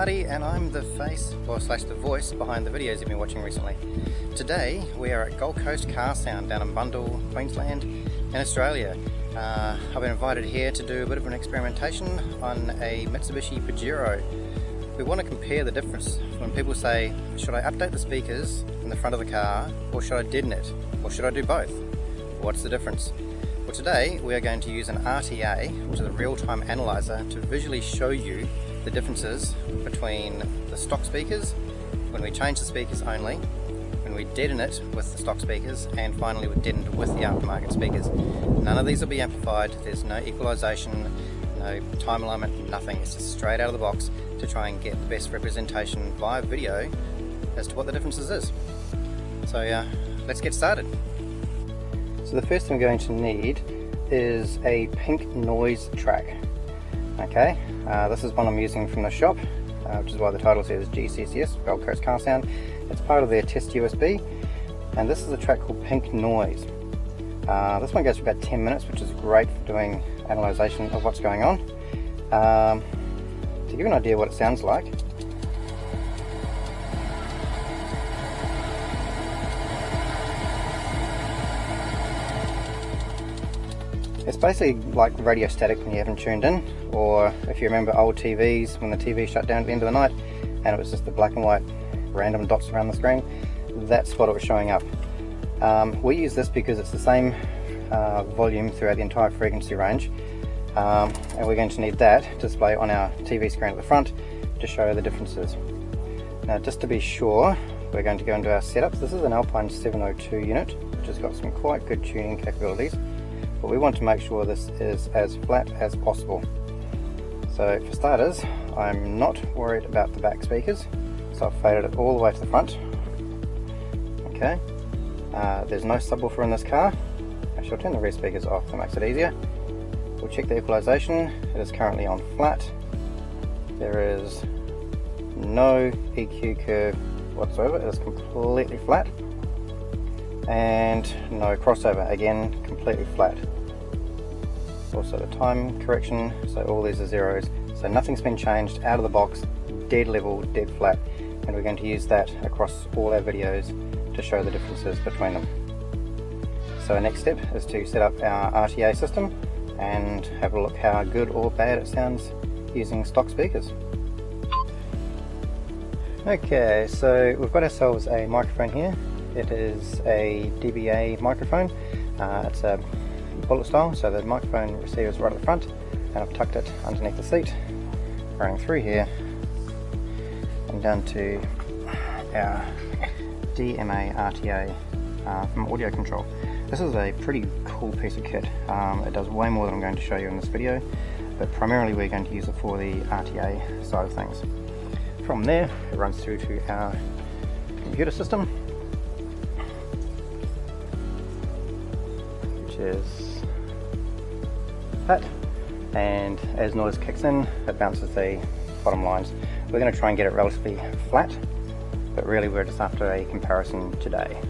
Marty, and I'm the face, or slash the voice, behind the videos you've been watching recently. Today we are at Gold Coast Car Sound down in Bundall, Queensland in Australia. I've been invited here to do a bit of an experimentation on a Mitsubishi Pajero. We want to compare the difference when people say, should I update the speakers in the front of the car, or should I deaden it, or should I do both? What's the difference? Well, today we are going to use an RTA, which is a real-time analyzer, to visually show you the differences between the stock speakers, when we change the speakers only, when we deaden it with the stock speakers, and finally we deaden it with the aftermarket speakers. None of these will be amplified, there's no equalization, no time alignment, nothing. It's just straight out of the box to try and get the best representation via video as to what the differences is. So let's get started. So the first thing we're going to need is a pink noise track. Okay, this is one I'm using from the shop, which is why the title says GCCS, Gold Coast Car Sound. It's part of their test USB, and this is a track called Pink Noise. This one goes for about 10 minutes, which is great for doing analysation of what's going on. To give you an idea what it sounds like, it's basically like radio static when you haven't tuned in, or if you remember old TVs when the TV shut down at the end of the night and it was just the black and white random dots around the screen. That's what it was showing up. We use this because it's the same volume throughout the entire frequency range, and we're going to need that to display on our TV screen at the front to show the differences. Now, just to be sure, we're going to go into our setups. This is an Alpine 702 unit, which has got some quite good tuning capabilities, but we want to make sure this is as flat as possible. So for starters, I'm not worried about the back speakers, so I've faded it all the way to the front. Okay, there's no subwoofer in this car. I shall turn the rear speakers off, that makes it easier. We'll check the equalization. It is currently on flat. There is no EQ curve whatsoever, it is completely flat. And no crossover, again completely flat. Also the time correction, so all these are zeros, so nothing's been changed out of the box, dead level, dead flat, and we're going to use that across all our videos to show the differences between them. So our next step is to set up our RTA system and have a look how good or bad it sounds using stock speakers. Okay, so we've got ourselves a microphone here. It is a DBA microphone. It's a bullet style, so the microphone receiver is right at the front, and I've tucked it underneath the seat, running through here and down to our DBX RTA from AudioControl. This is a pretty cool piece of kit. It does way more than I'm going to show you in this video, but primarily we're going to use it for the RTA side of things. From there, it runs through to our computer system, which is that, and as noise kicks in, it bounces the bottom lines. We're going to try and get it relatively flat, but really we're just after a comparison today.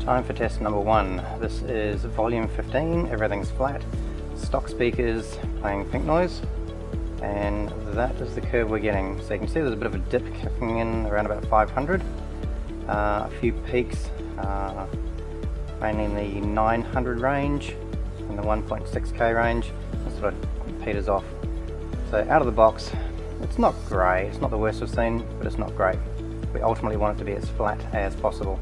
Time for test number one. This is volume 15, everything's flat, stock speakers playing pink noise, and that is the curve we're getting. So you can see there's a bit of a dip kicking in around about 500, a few peaks, mainly in the 900 range and the 1.6k range. That sort of peters off. So out of the box, it's not great, it's not the worst we've seen, but it's not great. We ultimately want it to be as flat as possible.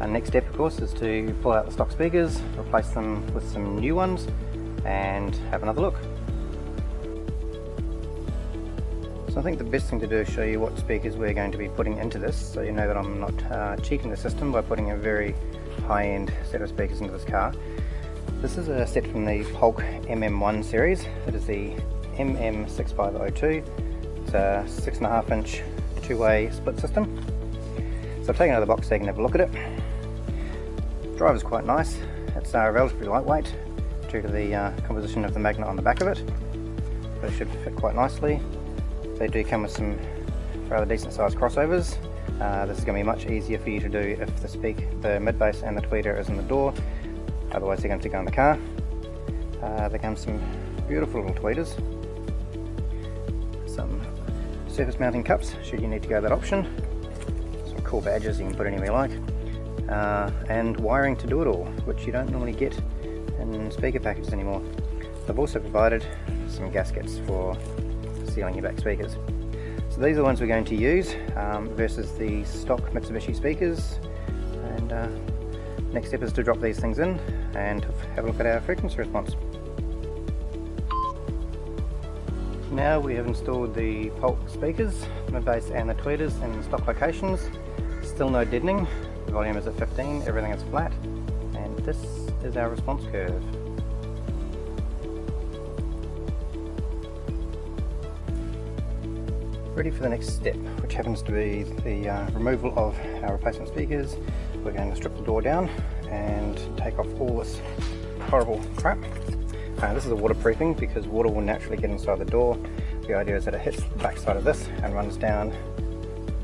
Our next step, of course, is to pull out the stock speakers, replace them with some new ones, and have another look. So I think the best thing to do is show you what speakers we're going to be putting into this, so you know that I'm not cheating the system by putting a very high-end set of speakers into this car. This is a set from the Polk MM1 series. It is the MM6502. It's a 6.5 inch two-way split system. So I've taken it out of the box so you can have a look at it. The driver's quite nice. It's relatively lightweight due to the composition of the magnet on the back of it, but it should fit quite nicely. They do come with some rather decent sized crossovers. This is going to be much easier for you to do if the mid bass and the tweeter is in the door, otherwise they're going to go in the car. There come some beautiful little tweeters. surface mounting cups should you need to go that option. Some cool badges you can put anywhere you like. And wiring to do it all, which you don't normally get in speaker packages anymore. I've also provided some gaskets for sealing your back speakers. So these are the ones we're going to use versus the stock Mitsubishi speakers. And next step is to drop these things in and have a look at our frequency response. Now we have installed the Polk speakers, the bass and the tweeters in stock locations. Still no deadening, the volume is at 15, everything is flat, and this is our response curve. Ready for the next step, which happens to be the removal of our replacement speakers. We're going to strip the door down and take off all this horrible crap. This is a waterproofing because water will naturally get inside the door. The idea is that it hits the back side of this and runs down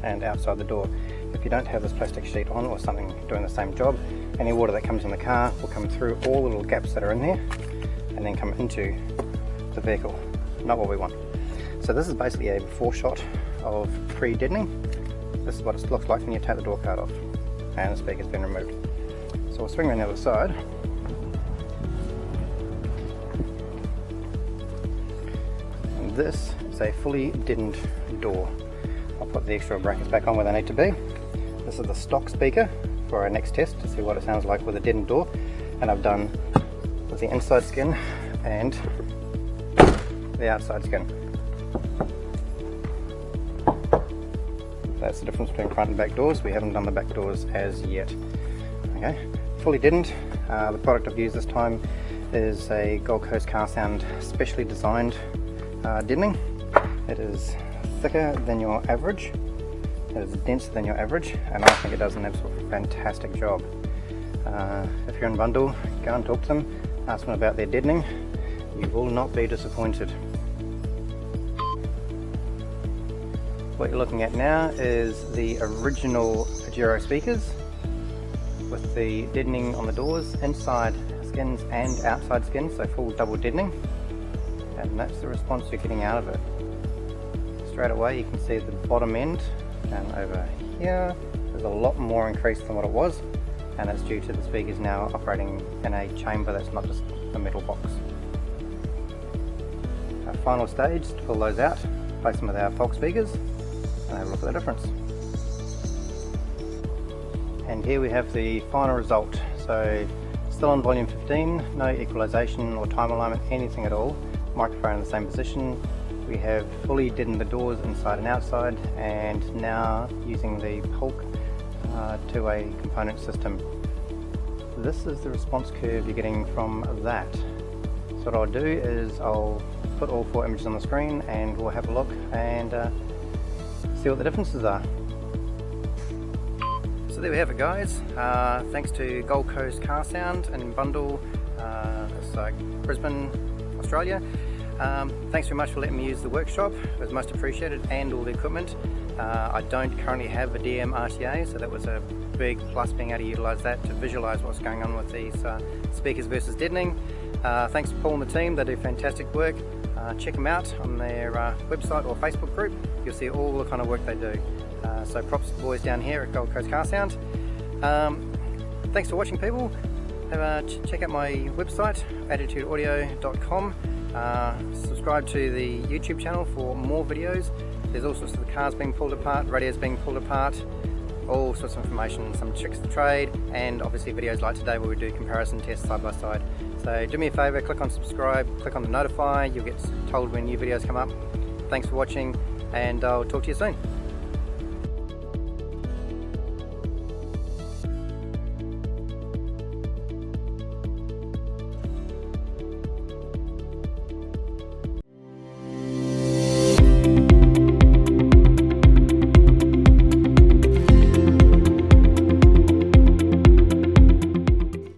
and outside the door. If you don't have this plastic sheet on or something doing the same job, any water that comes in the car will come through all the little gaps that are in there and then come into the vehicle. Not what we want. So this is basically a before shot of pre-deadening. This is what it looks like when you take the door card off and the speaker's been removed. So we'll swing around the other side. And this is a fully deadened door. I'll put the extra brackets back on where they need to be. This is the stock speaker for our next test to see what it sounds like with a deadened door. And I've done with the inside skin and the outside skin. That's the difference between front and back doors. We haven't done the back doors as yet. Okay, fully deadened. The product I've used this time is a Gold Coast Car Sound specially designed deadening. It is thicker than your average, it is denser than your average, and I think it does an absolutely fantastic job. If you're in Bundle, go and talk to them, ask them about their deadening. You will not be disappointed. What you're looking at now is the original Pajero speakers with the deadening on the doors, inside skins and outside skins, so full double deadening, and that's the response you're getting out of it. Straight away you can see the bottom end down over here, there's a lot more increase than what it was, and that's due to the speakers now operating in a chamber that's not just a metal box. Our final stage is to pull those out, replace them with our Polk speakers, and have a look at the difference. And here we have the final result. So still on volume 15, no equalization or time alignment, anything at all. Microphone in the same position. We have fully deadened the doors inside and outside, and now using the Polk to a component system. This is the response curve you're getting from that. So what I'll do is I'll put all 4 images on the screen and we'll have a look and see what the differences are. So there we have it, guys. Thanks to Gold Coast Car Sound in Bundle, Brisbane, Australia. Thanks very much for letting me use the workshop. It was most appreciated, and all the equipment. I don't currently have a DM-RTA, so that was a big plus, being able to utilise that to visualise what's going on with these speakers versus deadening. Thanks to Paul and the team, they do fantastic work. Check them out on their website or Facebook group. You'll see all the kind of work they do. So props to the boys down here at Gold Coast Car Sound. Thanks for watching, people. Check out my website, attitudeaudio.com. Subscribe to the YouTube channel for more videos. There's all sorts of the cars being pulled apart, radios being pulled apart, all sorts of information, some tricks of the trade, and obviously videos like today where we do comparison tests side by side. So do me a favour, click on subscribe, click on the notify, you'll get told when new videos come up. Thanks for watching, and I'll talk to you soon.